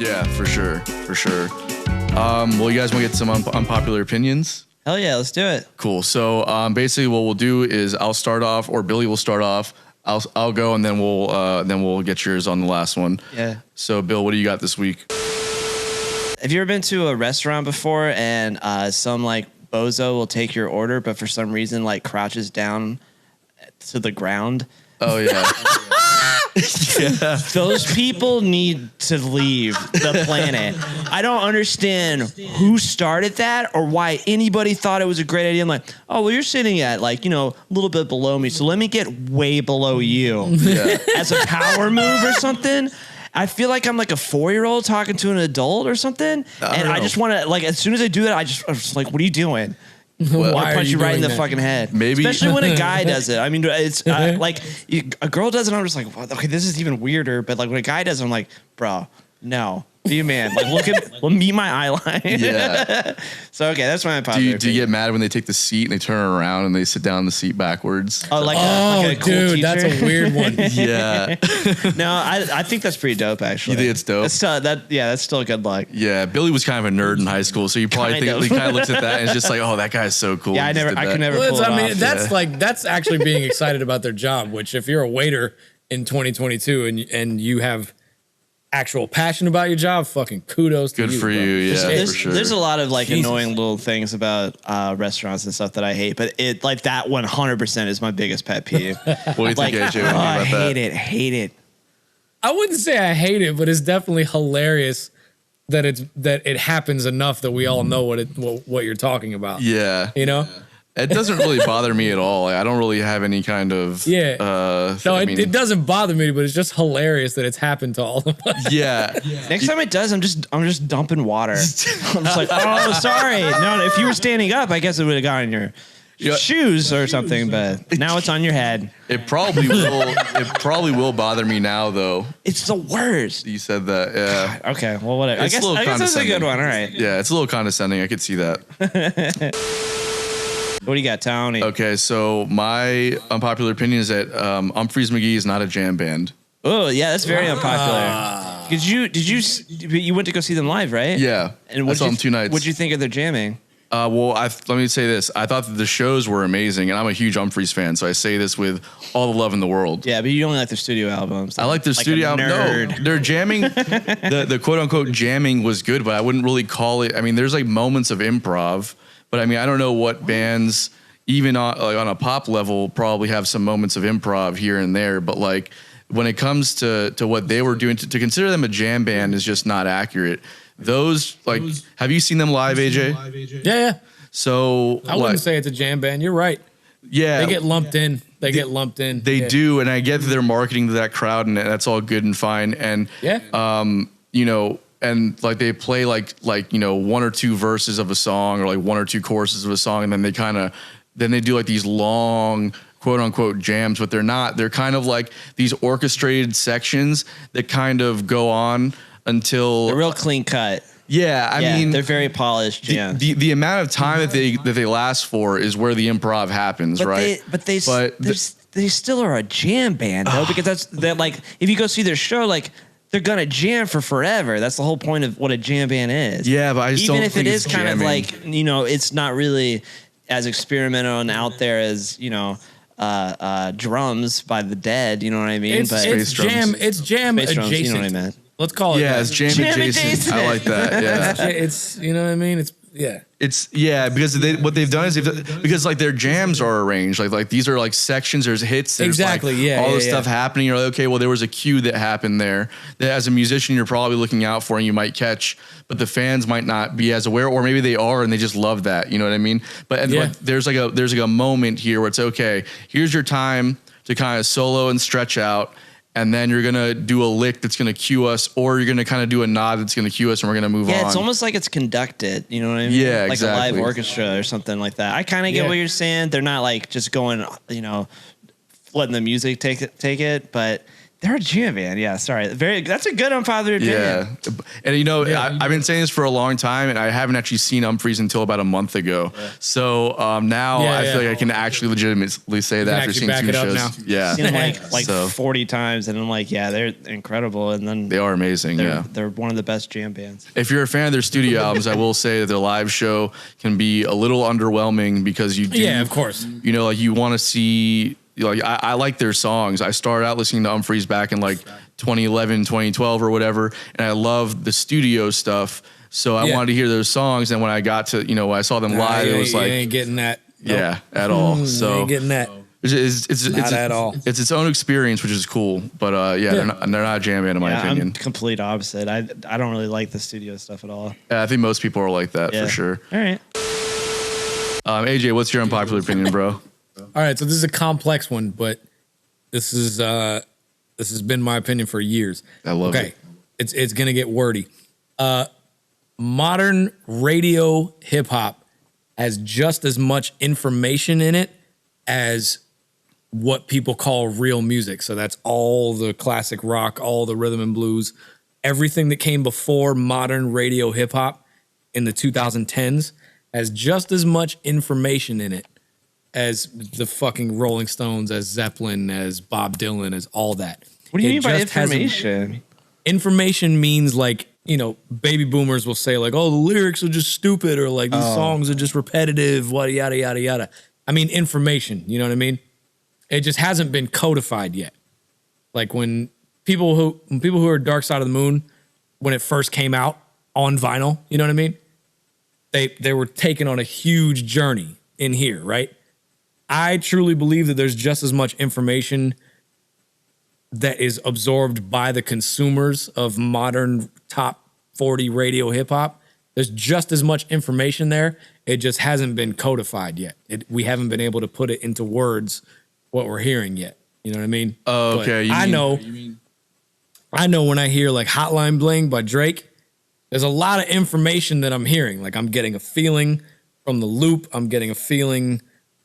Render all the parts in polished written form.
Yeah, for sure. For sure. Well, you guys want to get some unpopular opinions? Hell yeah, let's do it. Cool. So basically what we'll do is I'll start off, or Billy will start off. I'll go, and then we'll get yours on the last one. Yeah. So Bill, what do you got this week? Have you ever been to a restaurant before and some like bozo will take your order, but for some reason like crouches down to the ground? Oh yeah. Yeah. Those people need to leave the planet. I don't understand who started that or why anybody thought it was a great idea. I'm like, oh, well, you're sitting at like, a little bit below me. So let me get way below you as a power move or something. I feel like I'm like a 4-year-old talking to an adult or something. I just want to like, as soon as I do that, I'm just like, what are you doing? Well, I'll punch you right in the fucking head. Maybe, especially when a guy does it. I mean, it's like a girl does it. I'm just like, well, okay, this is even weirder. But like when a guy does it, I'm like, bro, no, be a man. Like meet my eye line. Yeah. So okay, that's my unpopular. Do you get mad when they take the seat and they turn around and they sit down in the seat backwards? Oh, like a cool dude, teacher? that's a weird one. Yeah. No, I think that's pretty dope. Actually, You think it's dope? That's still good luck. Yeah, Billy was kind of a nerd in high school, so you probably he kind of looks at that and is just like, oh, that guy's so cool. Yeah, I could never. Well, pull it I mean, off. that's actually being excited about their job. Which, if you're a waiter in 2022 and you have actual passion about your job, fucking kudos to you. Good for you, yeah, for sure. There's a lot of like annoying little things about restaurants and stuff that I hate, but it like that 100% is my biggest pet peeve. What do you like, think, AJ? What do you think I about that? hate it. I wouldn't say I hate it, but it's definitely hilarious that it happens enough that we all know what you're talking about. Yeah. You know? It doesn't really bother me at all. Like, I don't really have any kind of it doesn't bother me, but it's just hilarious that it's happened to all of us. Yeah. Next time it does, I'm just dumping water. I'm just like, oh, sorry. No, if you were standing up, I guess it would have gotten your shoes or something, but now it's on your head. It probably will. It probably will bother me now, though. It's the worst. You said that, yeah. Okay, well, whatever. I guess that's a good one. All right. Yeah, it's a little condescending. I could see that. What do you got, Tony? Okay, so my unpopular opinion is that Umphrey's McGee is not a jam band. Oh, yeah, that's very unpopular. You went to go see them live, right? Yeah, and I saw them 2 nights. What'd you think of their jamming? Well, let me say this. I thought that the shows were amazing, and I'm a huge Umphrey's fan, so I say this with all the love in the world. Yeah, but you only like their studio albums. I like their studio album. No, their jamming, the quote-unquote jamming was good, but I wouldn't really call it. I mean, there's like moments of improv, but I mean, I don't know what bands, even on a pop level, probably have some moments of improv here and there, but like when it comes to what they were doing, to consider them a jam band is just not accurate. Have you seen them live, AJ? Yeah. So I wouldn't say it's a jam band. You're right. Yeah. They get lumped in. They They do, and I get that they're marketing to that crowd, and that's all good and fine. And and like they play like 1 or 2 verses of a song or like 1 or 2 choruses of a song, and then they do like these long quote unquote jams, but they're not. They're kind of like these orchestrated sections that kind of go on until they're real clean cut. Yeah, I mean they're very polished. Yeah, the amount of time that they last for is where the improv happens, right? They still are a jam band though, because they're like, if you go see their show, like they're gonna jam for forever. That's the whole point of what a jam band is. Yeah, but I just even don't if think it it's is kind jamming. of like it's not really as experimental and out there as drums by the Dead. You know what I mean? It's jam adjacent. Drums, you know what I meant. Let's call it. Yeah, it's jam adjacent. I like that. Yeah, it's you know what I mean. It's because what they've done is because like their jams are arranged like these are like sections. There's hits. There's exactly. All this stuff happening. You're like, okay, well there was a cue that happened there that as a musician you're probably looking out for and you might catch, but the fans might not be as aware, or maybe they are and they just love that. You know what I mean? But there's like a moment here where it's okay. Here's your time to kind of solo and stretch out. And then you're going to do a lick that's going to cue us, or you're going to kind of do a nod that's going to cue us, and we're going to move on. Yeah, it's almost like it's conducted. You know what I mean? Yeah, like exactly. a live orchestra or something like that. I kind of get what you're saying. They're not like just going, letting the music take it, but They're a jam band. Yeah, sorry. That's a good unpopular opinion. Yeah. And I've been saying this for a long time, and I haven't actually seen Umphrey's until about a month ago. Yeah. So now I feel like I can actually legitimately say that after seeing 2 shows. Now. Yeah. Seen them like 40 times, and I'm like, yeah, they're incredible. And then they are amazing. They're one of the best jam bands. If you're a fan of their studio albums, I will say that their live show can be a little underwhelming because you do. Yeah, of course. Like you want to see. Like I like their songs. I started out listening to Umphrey's back in like 2011, 2012 or whatever, and I loved the studio stuff. So I wanted to hear those songs. And when I got to, when I saw them live, it was like, you ain't getting that. Yeah, at all. So ain't getting that. It's not at all. It's its own experience, which is cool. But they're not a jam band in my opinion. I'm complete opposite. I don't really like the studio stuff at all. I think most people are like that for sure. All right. AJ, what's your unpopular opinion, bro? All right, so this is a complex one, but this has been my opinion for years. I love it. It's gonna get wordy. Modern radio hip hop has just as much information in it as what people call real music. So that's all the classic rock, all the rhythm and blues, everything that came before modern radio hip hop in the 2010s has just as much information in it as the fucking Rolling Stones, as Zeppelin, as Bob Dylan, as all that. What do you mean by information? Information means like, baby boomers will say like, oh, the lyrics are just stupid, or like these songs are just repetitive, yada, yada, yada. I mean, information, you know what I mean? It just hasn't been codified yet. Like when people who are Dark Side of the Moon, when it first came out on vinyl, you know what I mean? They were taken on a huge journey in here, right? I truly believe that there's just as much information that is absorbed by the consumers of modern top 40 radio hip hop. There's just as much information there. It just hasn't been codified yet. We haven't been able to put it into words what we're hearing yet. You know what I mean? Oh, okay. I know when I hear like Hotline Bling by Drake, there's a lot of information that I'm hearing. Like I'm getting a feeling from the loop. I'm getting a feeling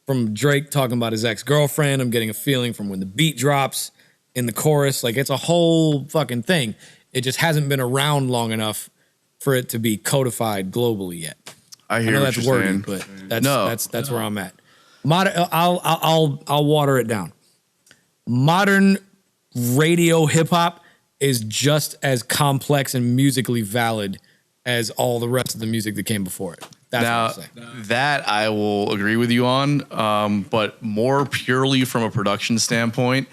from Drake talking about his ex-girlfriend. I'm getting a feeling from when the beat drops in the chorus. Like it's a whole fucking thing. It just hasn't been around long enough for it to be codified globally yet. I know that's wordy, but that's where I'm at. I'll water it down. Modern radio hip hop is just as complex and musically valid as all the rest of the music that came before it. That's what I'm saying. That I will agree with you on, but more purely from a production standpoint.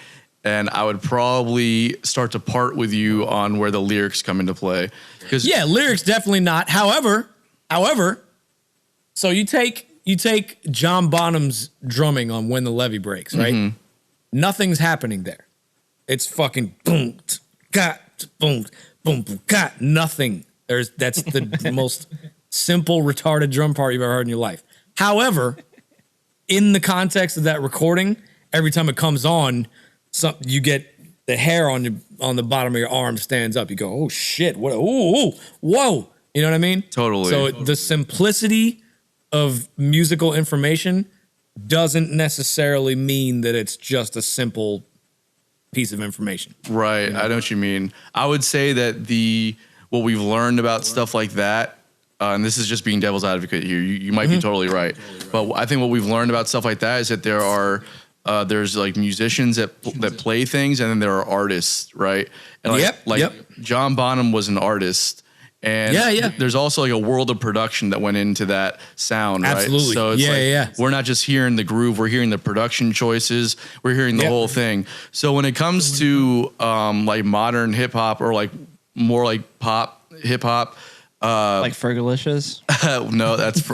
And I would probably start to part with you on where the lyrics come into play. Lyrics definitely not. However, so you take John Bonham's drumming on When the Levee Breaks, right? Mm-hmm. Nothing's happening there. It's fucking boom, got boom, boom, boom, got nothing. That's the most simple retarded drum part you've ever heard in your life. However, in the context of that recording, every time it comes on, you get the hair on the bottom of your arm stands up. You go, oh shit, what? Ooh, whoa! You know what I mean? Totally. So the simplicity of musical information doesn't necessarily mean that it's just a simple piece of information. Right. I know what you mean. I would say that what we've learned about stuff like that, and this is just being devil's advocate here. You might be totally right, but I think what we've learned about stuff like that is that there's like musicians that play things, and then there are artists, right? And John Bonham was an artist, and there's also like a world of production that went into that sound, right? Absolutely. So it's we're not just hearing the groove, we're hearing the production choices, we're hearing the whole thing. So when it comes to like modern hip hop or like more like pop hip hop, like Fergalicious? No, that's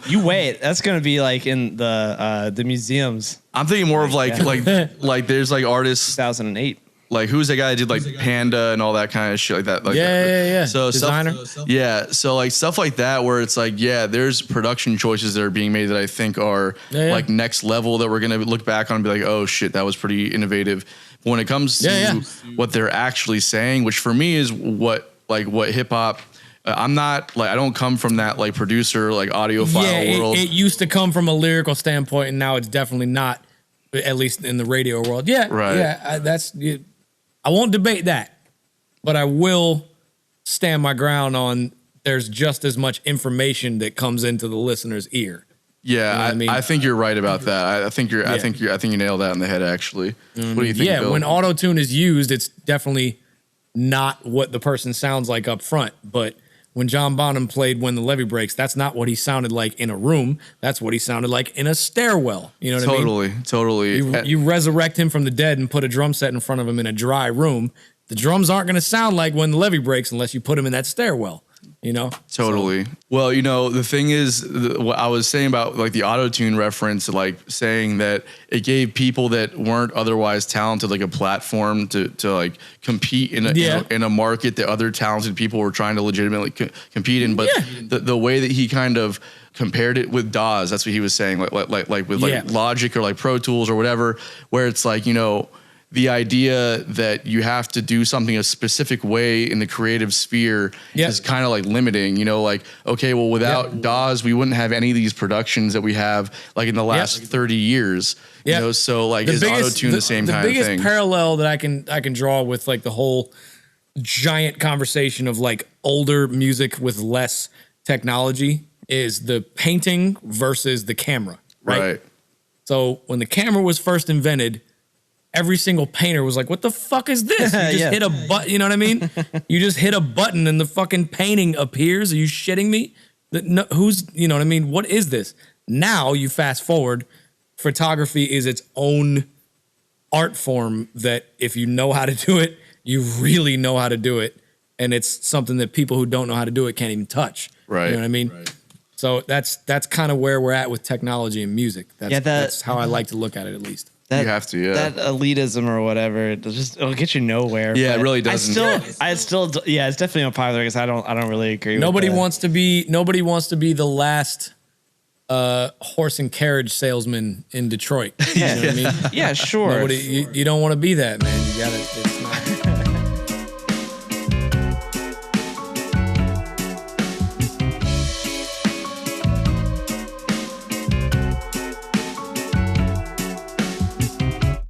you wait. That's gonna be like in the museums. I'm thinking more of like there's like artists 2008. Like who's that guy that did like Panda and all that kind of shit like that? Like So designer. So like stuff like that where it's like there's production choices that are being made that I think are like next level that we're gonna look back on and be like, oh shit, that was pretty innovative. But when it comes to what they're actually saying, which for me is what hip hop. I'm not like I don't come from that like producer like audiophile world. It used to come from a lyrical standpoint, and now it's definitely not at least in the radio world. Yeah, Right. Yeah, I won't debate that, but I will stand my ground on there's just as much information that comes into the listener's ear. Yeah, You know what I mean? I think you're right about that. I think you nailed that on the head. Actually, what do you think? Yeah, Bill? when auto-tune is used, it's definitely not what the person sounds like up front. But when John Bonham played "When the Levee Breaks," that's not what he sounded like in a room. That's what he sounded like in a stairwell. You know what I mean? Totally. You resurrect him from the dead and put a drum set in front of him in a dry room. The drums aren't going to sound like "When the Levee Breaks" unless you put him in that stairwell. You know? Totally. So, well, the thing is, what I was saying about like the auto-tune reference, like saying that it gave people that weren't otherwise talented like a platform to like compete in a market that other talented people were trying to legitimately compete in. But the way that he kind of compared it with DAWs, that's what he was saying, like with Logic or like Pro Tools or whatever, where it's like, the idea that you have to do something a specific way in the creative sphere is kind of like limiting, like, okay, well, without DAWs, we wouldn't have any of these productions that we have like in the last 30 years, so like is auto-tune the same kind of thing? The biggest parallel that I can draw with like the whole giant conversation of like older music with less technology is the painting versus the camera, right? So when the camera was first invented, every single painter was like, what the fuck is this? You just hit a button, you know what I mean? You just hit a button and the fucking painting appears. Are you shitting me? You know what I mean? What is this? Now you fast forward, photography is its own art form that if you know how to do it, you really know how to do it. And it's something that people who don't know how to do it can't even touch. Right. You know what I mean? Right. So that's kind of where we're at with technology and music. That's how I like to look at it, at least. You have to, that elitism or whatever, it'll get you nowhere. Yeah, it really doesn't. It's definitely unpopular because I don't really agree. Nobody with that. Nobody wants to be the last horse and carriage salesman in Detroit. You know what I mean? Yeah, sure. You don't want to be that, man. You gotta. It's not.